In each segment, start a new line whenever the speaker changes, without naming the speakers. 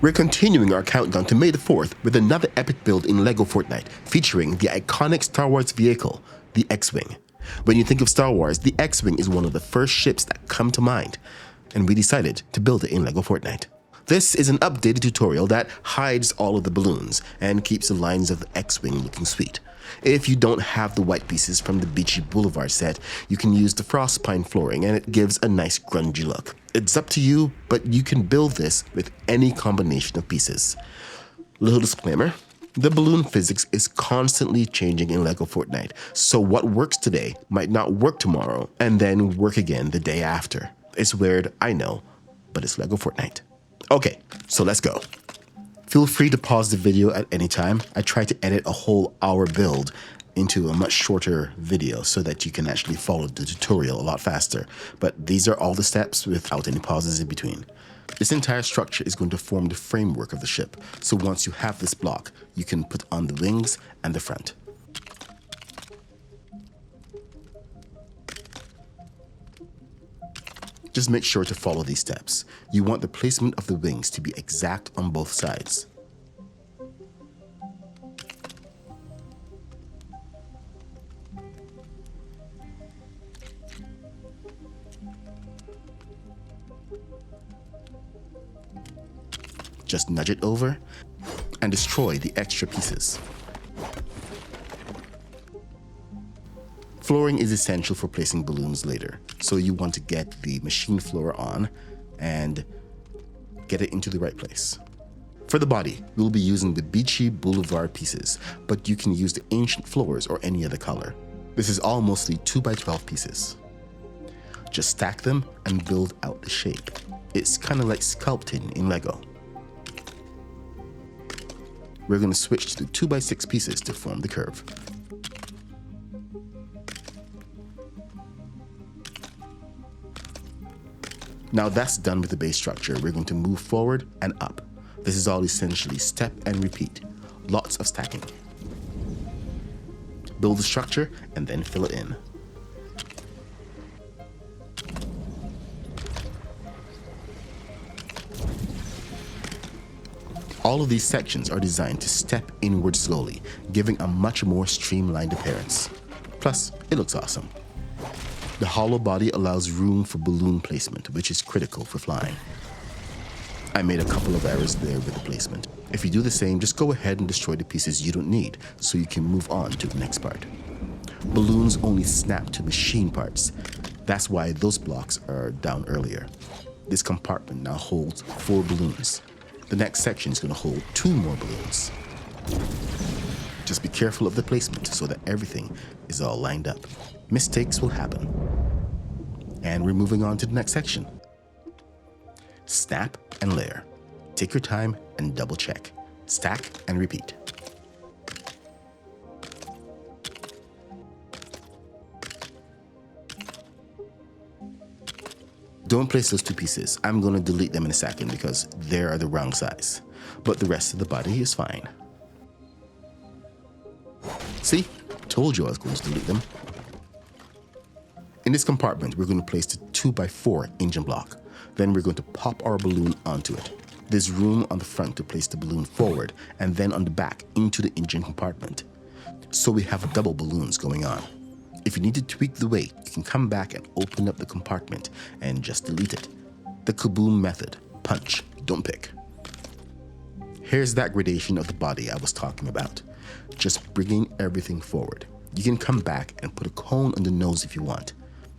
We're continuing our countdown to May the 4th with another epic build in LEGO Fortnite, featuring the iconic Star Wars vehicle, the X-Wing. When you think of Star Wars, the X-Wing is one of the first ships that come to mind, and we decided to build it in LEGO Fortnite. This is an updated tutorial that hides all of the balloons and keeps the lines of the X-Wing looking sweet. If you don't have the white pieces from the Beachy Boulevard set, you can use the frost pine flooring and it gives a nice grungy look. It's up to you, but you can build this with any combination of pieces. Little disclaimer, the balloon physics is constantly changing in LEGO Fortnite, so what works today might not work tomorrow and then work again the day after. It's weird, I know, but it's LEGO Fortnite. Okay, so let's go. Feel free to pause the video at any time. I try to edit a whole hour build into a much shorter video so that you can actually follow the tutorial a lot faster. But these are all the steps without any pauses in between. This entire structure is going to form the framework of the ship. So once you have this block, you can put on the wings and the front. Just make sure to follow these steps. You want the placement of the wings to be exact on both sides. Just nudge it over and destroy the extra pieces. Flooring is essential for placing balloons later, so you want to get the machine floor on and get it into the right place. For the body, we'll be using the Beachy Boulevard pieces, but you can use the ancient floors or any other color. This is all mostly 2x12 pieces. Just stack them and build out the shape. It's kind of like sculpting in LEGO. We're going to switch to the 2x6 pieces to form the curve. Now that's done with the base structure, we're going to move forward and up. This is all essentially step and repeat. Lots of stacking. Build the structure and then fill it in. All of these sections are designed to step inward slowly, giving a much more streamlined appearance. Plus, it looks awesome. The hollow body allows room for balloon placement, which is critical for flying. I made a couple of errors there with the placement. If you do the same, just go ahead and destroy the pieces you don't need so you can move on to the next part. Balloons only snap to machine parts. That's why those blocks are down earlier. This compartment now holds 4 balloons. The next section is going to hold 2 more balloons. Just be careful of the placement so that everything is all lined up. Mistakes will happen. And we're moving on to the next section. Snap and layer. Take your time and double check. Stack and repeat. Don't place those 2 pieces. I'm going to delete them in a second because they are the wrong size. But the rest of the body is fine. See? Told you I was going to delete them. In this compartment, we're going to place the 2x4 engine block. Then we're going to pop our balloon onto it. There's room on the front to place the balloon forward and then on the back into the engine compartment. So we have double balloons going on. If you need to tweak the weight, you can come back and open up the compartment and just delete it. The kaboom method. Punch, don't pick. Here's that gradation of the body I was talking about. Just bringing everything forward. You can come back and put a cone on the nose if you want.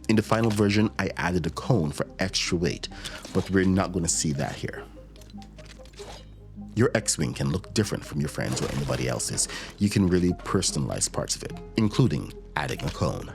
In the final version, I added a cone for extra weight, but we're not going to see that here. Your X-Wing can look different from your friends or anybody else's. You can really personalize parts of it, including adding a cone.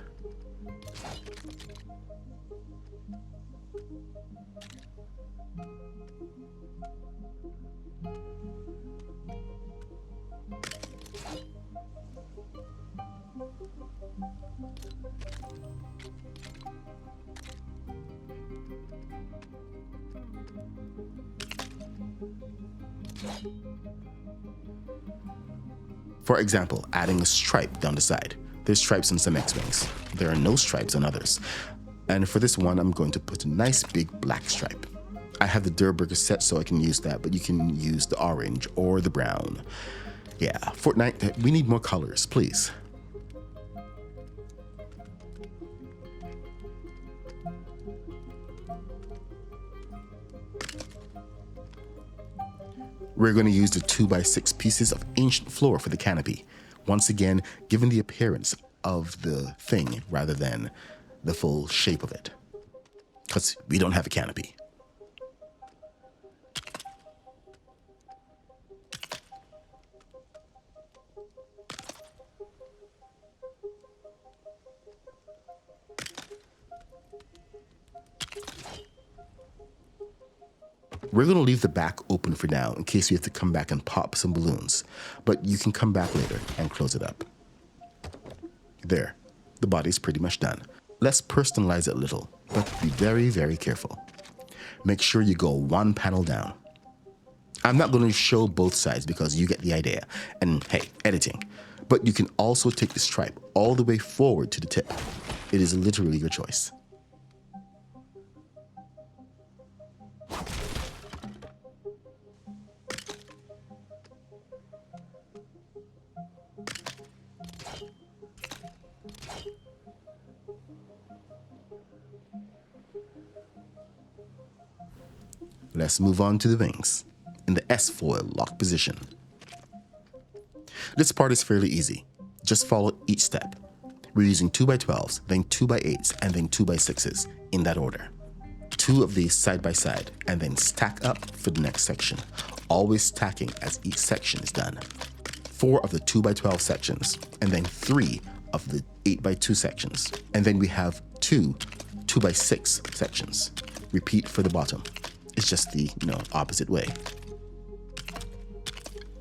For example, adding a stripe down the side. There's stripes on some X-Wings. There are no stripes on others. And for this one, I'm going to put a nice big black stripe. I have the Durburger set, so I can use that, but you can use the orange or the brown. Yeah, Fortnite, we need more colors, please. We're going to use the 2x6 pieces of ancient floor for the canopy. Once again, given the appearance of the thing rather than the full shape of it. Because we don't have a canopy. We're going to leave the back open for now in case we have to come back and pop some balloons, but you can come back later and close it up. There, the body's pretty much done. Let's personalize it a little, but be very, very careful. Make sure you go one panel down. I'm not going to show both sides because you get the idea, and hey, editing. But you can also take the stripe all the way forward to the tip. It is literally your choice. Let's move on to the wings, in the S-foil lock position. This part is fairly easy. Just follow each step. We're using 2x12s, then 2x8s, and then 2x6s, in that order. 2 of these side by side, and then stack up for the next section, always stacking as each section is done. 4 of the 2x12 sections, and then 3 of the 8x2 sections, and then we have 2 2x6 sections. Repeat for the bottom. It's just the, opposite way.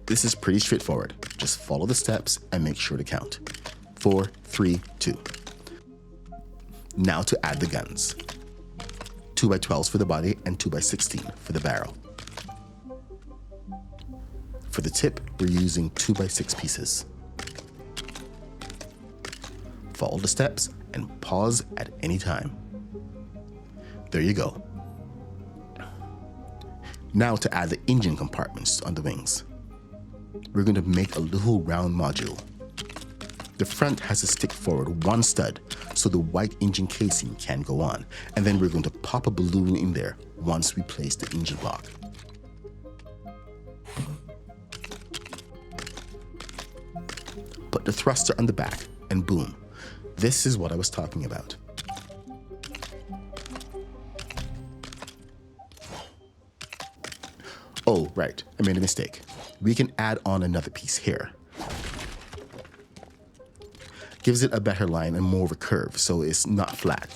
This is pretty straightforward. Just follow the steps and make sure to count. 4, 3, 2. Now to add the guns. 2x12s for the body and 2x16 for the barrel. For the tip, we're using 2x6 pieces. Follow the steps and pause at any time. There you go. Now to add the engine compartments on the wings. We're going to make a little round module. The front has to stick forward 1 stud so the white engine casing can go on, and then we're going to pop a balloon in there once we place the engine block. Put the thruster on the back and boom. This is what I was talking about. Oh, right, I made a mistake. We can add on another piece here. Gives it a better line and more of a curve, so it's not flat.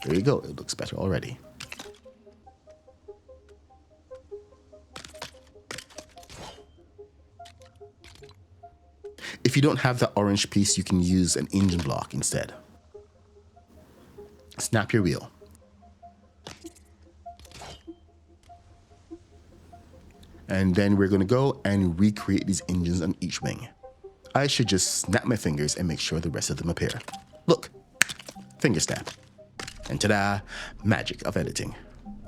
There you go, it looks better already. If you don't have the orange piece, you can use an engine block instead. Snap your wheel. And then we're going to go and recreate these engines on each wing. I should just snap my fingers and make sure the rest of them appear. Look, finger snap. And ta-da, magic of editing.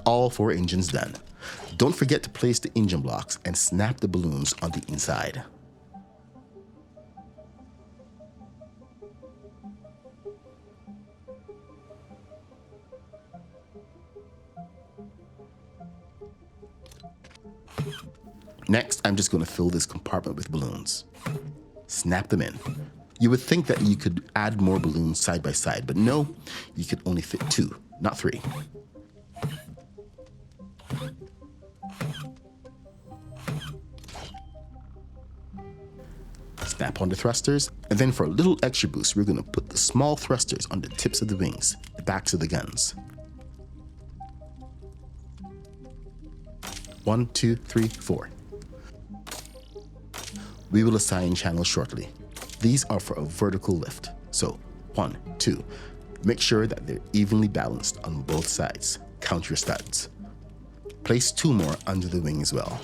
All 4 engines done. Don't forget to place the engine blocks and snap the balloons on the inside. Next, I'm just going to fill this compartment with balloons. Snap them in. You would think that you could add more balloons side by side, but no, you could only fit 2, not 3. Snap on the thrusters, and then for a little extra boost, we're going to put the small thrusters on the tips of the wings, the backs of the guns. 1, 2, 3, 4. We will assign channels shortly. These are for a vertical lift. So 1, 2. Make sure that they're evenly balanced on both sides. Count your studs. Place 2 more under the wing as well.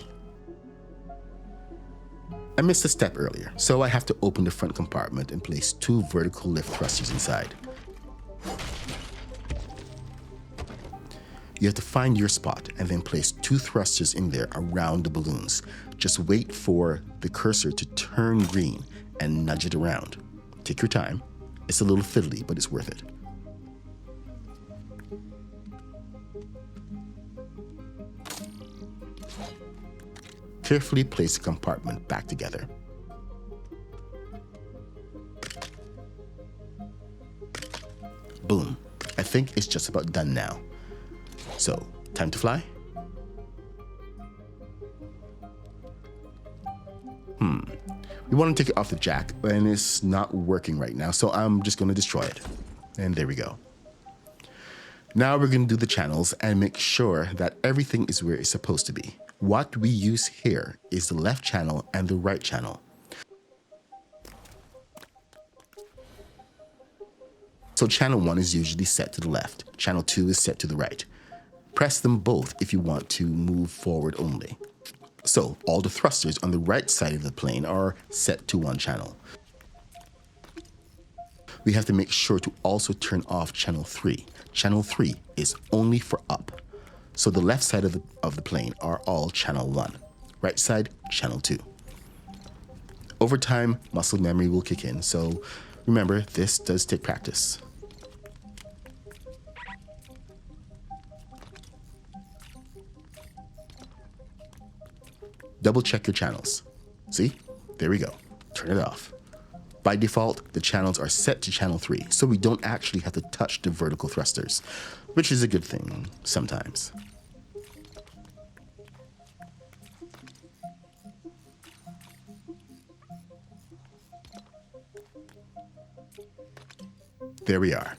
I missed a step earlier, so I have to open the front compartment and place 2 vertical lift thrusters inside. You have to find your spot and then place 2 thrusters in there around the balloons. Just wait for the cursor to turn green and nudge it around. Take your time. It's a little fiddly, but it's worth it. Carefully place the compartment back together. Boom. I think it's just about done now. So, time to fly? We want to take it off the jack, and it's not working right now, so I'm just going to destroy it. And there we go. Now we're going to do the channels and make sure that everything is where it's supposed to be. What we use here is the left channel and the right channel. So channel 1 is usually set to the left. Channel 2 is set to the right. Press them both if you want to move forward only. So all the thrusters on the right side of the plane are set to one channel. We have to make sure to also turn off channel 3. Channel 3 is only for up. So the left side of the plane are all channel 1. Right side, channel 2. Over time, muscle memory will kick in, so remember, this does take practice. Double check your channels. See? There we go. Turn it off. By default, the channels are set to channel 3, so we don't actually have to touch the vertical thrusters, which is a good thing sometimes. There we are.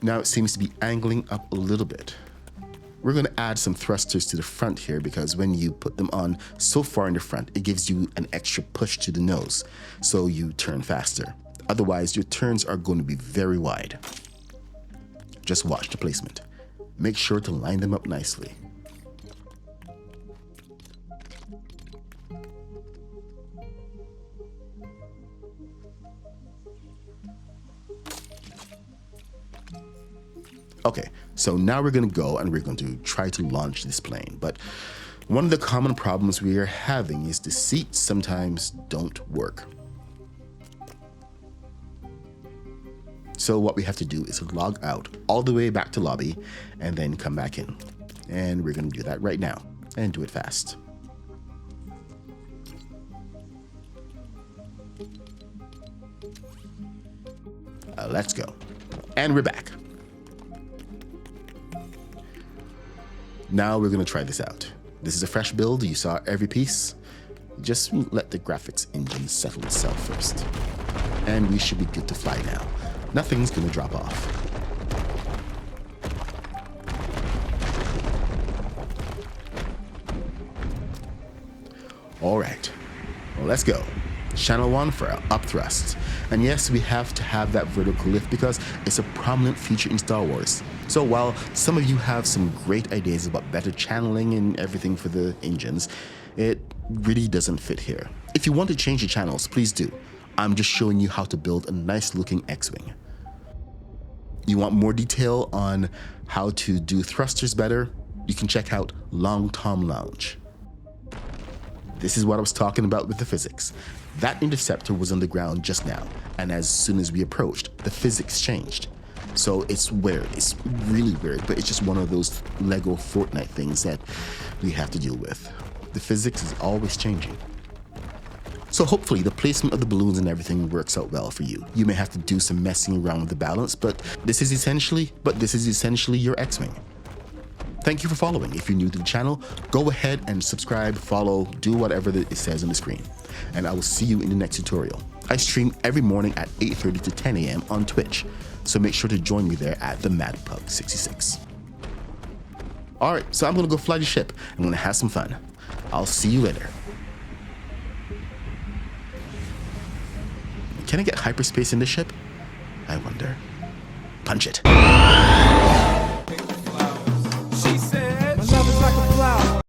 Now it seems to be angling up a little bit. We're going to add some thrusters to the front here because when you put them on so far in the front, it gives you an extra push to the nose, so you turn faster. Otherwise, your turns are going to be very wide. Just watch the placement. Make sure to line them up nicely. Okay, so now we're going to go and we're going to try to launch this plane. But one of the common problems we are having is the seats sometimes don't work. So what we have to do is log out all the way back to lobby and then come back in. And we're going to do that right now and do it fast. Let's go. And we're back. Now we're going to try this out. This is a fresh build. You saw every piece. Just let the graphics engine settle itself first. And we should be good to fly now. Nothing's going to drop off. All right, well, let's go. Channel 1 for our up thrust. And yes, we have to have that vertical lift because it's a prominent feature in Star Wars. So while some of you have some great ideas about better channeling and everything for the engines, it really doesn't fit here. If you want to change the channels, please do. I'm just showing you how to build a nice looking X-Wing. You want more detail on how to do thrusters better? You can check out Long Tom Lounge. This is what I was talking about with the physics. That interceptor was on the ground just now, and as soon as we approached, the physics changed. So it's weird, it's really weird, but it's just one of those LEGO Fortnite things that we have to deal with. The physics is always changing. So hopefully the placement of the balloons and everything works out well for you. You may have to do some messing around with the balance, but this is essentially your X-Wing. Thank you for following. If you're new to the channel, go ahead and subscribe, follow, do whatever it says on the screen. And I will see you in the next tutorial. I stream every morning at 8:30 to 10 a.m. on Twitch, so make sure to join me there at the MadPug66. Alright, so I'm gonna go fly the ship. I'm gonna have some fun. I'll see you later. Can I get hyperspace in this ship? I wonder. Punch it.